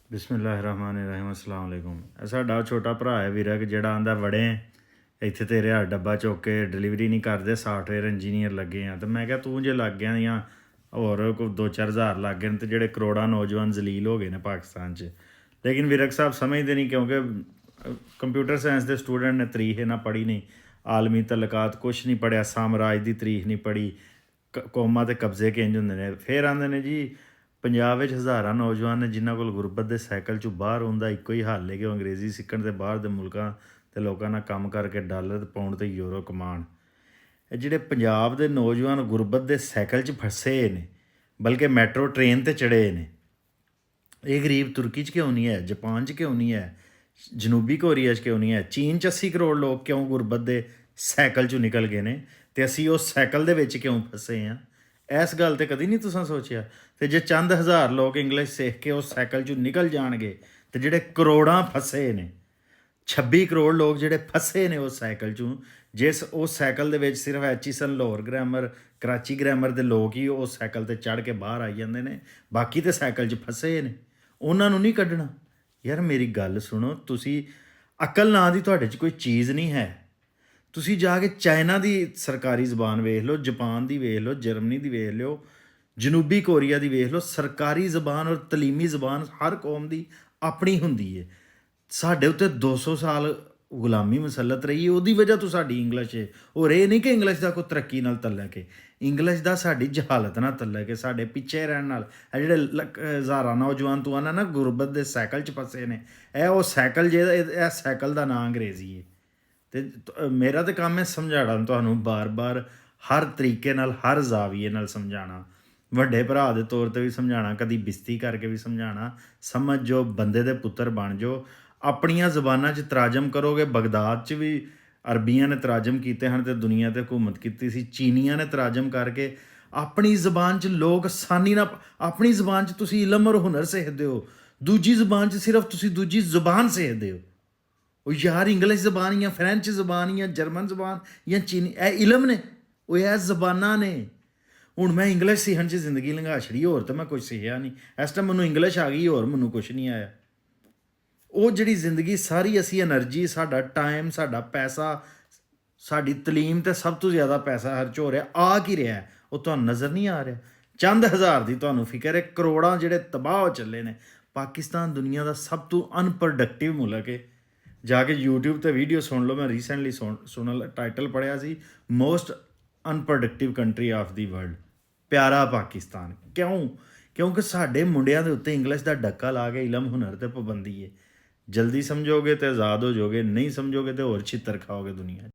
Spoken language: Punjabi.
ਬਿਸਮਿਲ੍ਲਾਹਿਰਰਹਿਮਾਨਿਰਰਹੀਮ ਅਸਲਾਮ ਅਲੈਕੁਮ। ਇਹ ਸਾਡਾ ਛੋਟਾ ਭਰਾ ਹੈ ਵਿਰਕ, ਜਿਹੜਾ ਆਂਦਾ ਵੜੇ ਇੱਥੇ ਤੇਰੇ ਹੱਥ ਡੱਬਾ ਚੁੱਕ ਕੇ ਡਿਲੀਵਰੀ ਨਹੀਂ ਕਰਦੇ, ਸਾਫਟਵੇਅਰ ਇੰਜੀਨੀਅਰ ਲੱਗੇ ਆ। ਤੇ ਮੈਂ ਕਿਹਾ ਤੂੰ ਜੇ ਲੱਗ ਗਿਆ ਜਾਂ ਹੋਰ ਕੋਈ 2-4 ਹਜ਼ਾਰ ਲੱਗ ਗਏ ਨੇ ਤੇ ਜਿਹੜੇ ਕਰੋੜਾਂ ਨੌਜਵਾਨ ਜ਼ਲੀਲ ਹੋ ਗਏ ਨੇ ਪਾਕਿਸਤਾਨ 'ਚ। ਲੇਕਿਨ ਵਿਰਕ ਸਾਹਿਬ ਸਮਝਦੇ ਨਹੀਂ, ਕਿਉਂਕਿ ਕੰਪਿਊਟਰ ਸਾਇੰਸ ਦੇ ਸਟੂਡੈਂਟ ਨੇ ਤਾਰੀਖ ਨਾ ਪੜ੍ਹੀ ਨਹੀਂ, ਆਲਮੀ ਤਲਕਾਤ ਕੁਛ ਨਹੀਂ ਪੜ੍ਹਿਆ, ਸਾਮਰਾਜ ਦੀ ਤਾਰੀਖ ਨਹੀਂ ਪੜ੍ਹੀ, ਕੌਮਾਂ 'ਤੇ ਕਬਜ਼ੇ ਕਿੰਝ ਹੁੰਦੇ ਨੇ। ਫਿਰ ਆਉਂਦੇ ਨੇ ਜੀ ਪੰਜਾਬ ਵਿੱਚ ਹਜ਼ਾਰਾਂ ਨੌਜਵਾਨ ਨੇ ਜਿਨ੍ਹਾਂ ਕੋਲ ਗੁਰਬਤ ਦੇ ਸਾਈਕਲ 'ਚੋਂ ਬਾਹਰ ਆਉਣ ਦਾ ਇੱਕੋ ਹੀ ਹੱਲ ਹੈ ਕਿ ਉਹ ਅੰਗਰੇਜ਼ੀ ਸਿੱਖਣ ਅਤੇ ਬਾਹਰ ਦੇ ਮੁਲਕਾਂ ਅਤੇ ਲੋਕਾਂ ਨਾਲ ਕੰਮ ਕਰਕੇ ਡਾਲਰ, ਪਾਉਂਡ ਅਤੇ ਯੂਰੋ ਕਮਾਉਣ। ਇਹ ਜਿਹੜੇ ਪੰਜਾਬ ਦੇ ਨੌਜਵਾਨ ਗੁਰਬਤ ਦੇ ਸਾਈਕਲ 'ਚ ਫਸੇ ਨੇ, ਬਲਕਿ ਮੈਟਰੋ ਟ੍ਰੇਨ 'ਤੇ ਚੜ੍ਹੇ ਨੇ। ਇਹ ਗਰੀਬ ਤੁਰਕੀ 'ਚ ਕਿਉਂ ਨਹੀਂ ਹੈ, ਜਾਪਾਨ 'ਚ ਕਿਉਂ ਨਹੀਂ ਹੈ, ਜਨੂਬੀ ਕੋਰੀਆ 'ਚ ਕਿਉਂ ਨਹੀਂ ਹੈ, ਚੀਨ 'ਚ 80 ਕਰੋੜ ਲੋਕ ਕਿਉਂ ਗੁਰਬਤ ਦੇ ਸਾਈਕਲ 'ਚੋਂ ਨਿਕਲ ਗਏ ਨੇ ਅਤੇ ਅਸੀਂ ਉਹ ਸਾਈਕਲ ਦੇ ਵਿੱਚ ਕਿਉਂ ਫਸੇ ਹਾਂ? ਇਸ ਗੱਲ 'ਤੇ ਕਦੀ ਨਹੀਂ ਤੁਸੀਂ ਸੋਚਿਆ? ਅਤੇ ਜੇ ਚੰਦ ਹਜ਼ਾਰ ਲੋਕ ਇੰਗਲਿਸ਼ ਸਿੱਖ ਕੇ ਉਸ ਸਾਈਕਲ 'ਚੋਂ ਨਿਕਲ ਜਾਣਗੇ ਅਤੇ ਜਿਹੜੇ ਕਰੋੜਾਂ ਫਸੇ ਨੇ, 26 ਕਰੋੜ ਲੋਕ ਜਿਹੜੇ ਫਸੇ ਨੇ ਉਸ ਸਾਈਕਲ 'ਚੋਂ, ਜਿਸ ਉਸ ਸਾਈਕਲ ਦੇ ਵਿੱਚ ਸਿਰਫ ਐਚੀਸਨ, ਲਾਹੌਰ ਗ੍ਰਾਮਰ, ਕਰਾਚੀ ਗ੍ਰਾਮਰ ਦੇ ਲੋਕ ਹੀ ਉਸ ਸਾਈਕਲ 'ਤੇ ਚੜ੍ਹ ਕੇ ਬਾਹਰ ਆਈ ਜਾਂਦੇ ਨੇ, ਬਾਕੀ ਤਾਂ ਸਾਈਕਲ 'ਚ ਫਸੇ ਨੇ, ਉਹਨਾਂ ਨੂੰ ਨਹੀਂ ਕੱਢਣਾ। ਯਾਰ ਮੇਰੀ ਗੱਲ ਸੁਣੋ, ਤੁਸੀਂ ਅਕਲ ਨਾਂ ਦੀ ਤੁਹਾਡੇ 'ਚ ਕੋਈ ਚੀਜ਼ ਨਹੀਂ ਹੈ। ਤੁਸੀਂ ਜਾ ਕੇ ਚਾਈਨਾ ਦੀ ਸਰਕਾਰੀ ਜ਼ਬਾਨ ਵੇਖ ਲਓ, ਜਾਪਾਨ ਦੀ ਵੇਖ ਲਓ, ਜਰਮਨੀ ਦੀ ਵੇਖ ਲਿਓ, ਜਨੂਬੀ ਕੋਰੀਆ ਦੀ ਵੇਖ ਲਓ। ਸਰਕਾਰੀ ਜ਼ਬਾਨ ਔਰ ਤਲੀਮੀ ਜ਼ਬਾਨ ਹਰ ਕੌਮ ਦੀ ਆਪਣੀ ਹੁੰਦੀ ਹੈ। ਸਾਡੇ ਉੱਤੇ 200 ਸਾਲ ਗੁਲਾਮੀ ਮੁਸੱਲਤ ਰਹੀ ਹੈ, ਉਹਦੀ ਵਜ੍ਹਾ ਤੋਂ ਸਾਡੀ ਇੰਗਲਿਸ਼ ਹੈ। ਔਰ ਇਹ ਨਹੀਂ ਕਿ ਇੰਗਲਿਸ਼ ਦਾ ਕੋਈ ਤਰੱਕੀ ਨਾਲ ਤਅੱਲਕ ਹੈ, ਇੰਗਲਿਸ਼ ਦਾ ਸਾਡੀ ਜਹਾਲਤ ਨਾਲ ਤਅੱਲਕ ਹੈ, ਸਾਡੇ ਪਿੱਛੇ ਰਹਿਣ ਨਾਲ। ਇਹ ਜਿਹੜੇ ਹਜ਼ਾਰਾਂ ਨੌਜਵਾਨ ਤੂੰ ਆਨਾ ਨਾ ਗੁਰਬਤ ਦੇ ਸਾਈਕਲ 'ਚ ਫਸੇ ਨੇ, ਇਹ ਉਹ ਸਾਈਕਲ ਇਹ ਸਾਈਕਲ ਦਾ ਨਾਂ ਅੰਗਰੇਜ਼ੀ ਹੈ। ਅਤੇ ਮੇਰਾ ਤਾਂ ਕੰਮ ਹੈ ਸਮਝਾਉਣਾ ਤੁਹਾਨੂੰ, ਬਾਰ-ਬਾਰ ਹਰ ਤਰੀਕੇ ਨਾਲ, ਹਰ ਜ਼ਾਵੀਏ ਨਾਲ ਸਮਝਾਉਣਾ, ਵੱਡੇ ਭਰਾ ਦੇ ਤੌਰ 'ਤੇ ਵੀ ਸਮਝਾਉਣਾ, ਕਦੀ ਬਿਸਤੀ ਕਰਕੇ ਵੀ ਸਮਝਾਉਣਾ। ਸਮਝ ਜੋ, ਬੰਦੇ ਦੇ ਪੁੱਤਰ ਬਣ ਜਾਓ, ਆਪਣੀਆਂ ਜ਼ਬਾਨਾਂ 'ਚ ਤਰਾਜਮ ਕਰੋਗੇ। ਬਗਦਾਦ 'ਚ ਵੀ ਅਰਬੀਆਂ ਨੇ ਤਰਾਜਮ ਕੀਤੇ ਹਨ ਅਤੇ ਦੁਨੀਆ 'ਤੇ ਹਕੂਮਤ ਕੀਤੀ ਸੀ। ਚੀਨੀਆਂ ਨੇ ਤਰਾਜਮ ਕਰਕੇ ਆਪਣੀ ਜ਼ਬਾਨ 'ਚ ਲੋਕ ਆਸਾਨੀ ਨਾਲ, ਆਪਣੀ ਜ਼ਬਾਨ 'ਚ ਤੁਸੀਂ ਇਲਮ ਔਰ ਹੁਨਰ ਸਿੱਖਦੇ ਹੋ, ਦੂਜੀ ਜ਼ਬਾਨ 'ਚ ਸਿਰਫ ਤੁਸੀਂ ਦੂਜੀ ਜ਼ਬਾਨ ਸਿੱਖਦੇ ਹੋ। ਉਹ ਯਾਰ ਇੰਗਲਿਸ਼ ਜ਼ਬਾਨ ਜਾਂ ਫਰੈਂਚ ਜ਼ਬਾਨ ਜਾਂ ਜਰਮਨ ਜ਼ਬਾਨ ਜਾਂ ਚੀਨੀ, ਇਹ ਇਲਮ ਨੇ, ਉਹ ਇਹ ਜ਼ਬਾਨਾਂ ਨੇ। ਹੁਣ ਮੈਂ ਇੰਗਲਿਸ਼ ਸਿੱਖਣ 'ਚ ਜ਼ਿੰਦਗੀ ਲੰਘਾ ਛੜੀ, ਹੋਰ ਤਾਂ ਮੈਂ ਕੁਛ ਸਿੱਖਿਆ ਨਹੀਂ। ਇਸ ਟਾਈਮ ਮੈਨੂੰ ਇੰਗਲਿਸ਼ ਆ ਗਈ, ਹੋਰ ਮੈਨੂੰ ਕੁਛ ਨਹੀਂ ਆਇਆ। ਉਹ ਜਿਹੜੀ ਜ਼ਿੰਦਗੀ ਸਾਰੀ ਅਸੀਂ ਐਨਰਜੀ, ਸਾਡਾ ਟਾਈਮ, ਸਾਡਾ ਪੈਸਾ, ਸਾਡੀ ਤਲੀਮ 'ਤੇ ਸਭ ਤੋਂ ਜ਼ਿਆਦਾ ਪੈਸਾ ਖਰਚ ਹੋ ਰਿਹਾ, ਆ ਕੀ ਰਿਹਾ ਉਹ ਤੁਹਾਨੂੰ ਨਜ਼ਰ ਨਹੀਂ ਆ ਰਿਹਾ। ਚੰਦ ਹਜ਼ਾਰ ਦੀ ਤੁਹਾਨੂੰ ਫਿਕਰ ਹੈ, ਕਰੋੜਾਂ ਜਿਹੜੇ ਤਬਾਹ ਹੋ ਚੱਲੇ ਨੇ। ਪਾਕਿਸਤਾਨ ਦੁਨੀਆ ਦਾ ਸਭ ਤੋਂ ਅਨਪ੍ਰੋਡਕਟਿਵ ਮੁਲਕ ਹੈ। ਜਾ ਕੇ YouTube 'ਤੇ ਵੀਡੀਓ ਸੁਣ ਲਓ, ਮੈਂ ਰੀਸੈਂਟਲੀ ਸੁਣਨ ਟਾਈਟਲ ਪੜ੍ਹਿਆ ਸੀ, most unproductive country of the world. ਪਿਆਰਾ ਪਾਕਿਸਤਾਨ ਕਿਉਂ? ਕਿਉਂਕਿ ਸਾਡੇ ਮੁੰਡਿਆਂ ਦੇ ਉੱਤੇ ਇੰਗਲਿਸ਼ ਦਾ ਡੱਕਾ ਲਾ ਕੇ ਇਲਮ ਹੁਨਰ 'ਤੇ ਪਾਬੰਦੀ ਹੈ। ਜਲਦੀ ਸਮਝੋਗੇ ਤਾਂ ਆਜ਼ਾਦ ਹੋ ਜਾਓਗੇ, ਨਹੀਂ ਸਮਝੋਗੇ ਤਾਂ ਹੋਰ ਛਿੱਤਰ ਖਾਓਗੇ ਦੁਨੀਆ 'ਚ।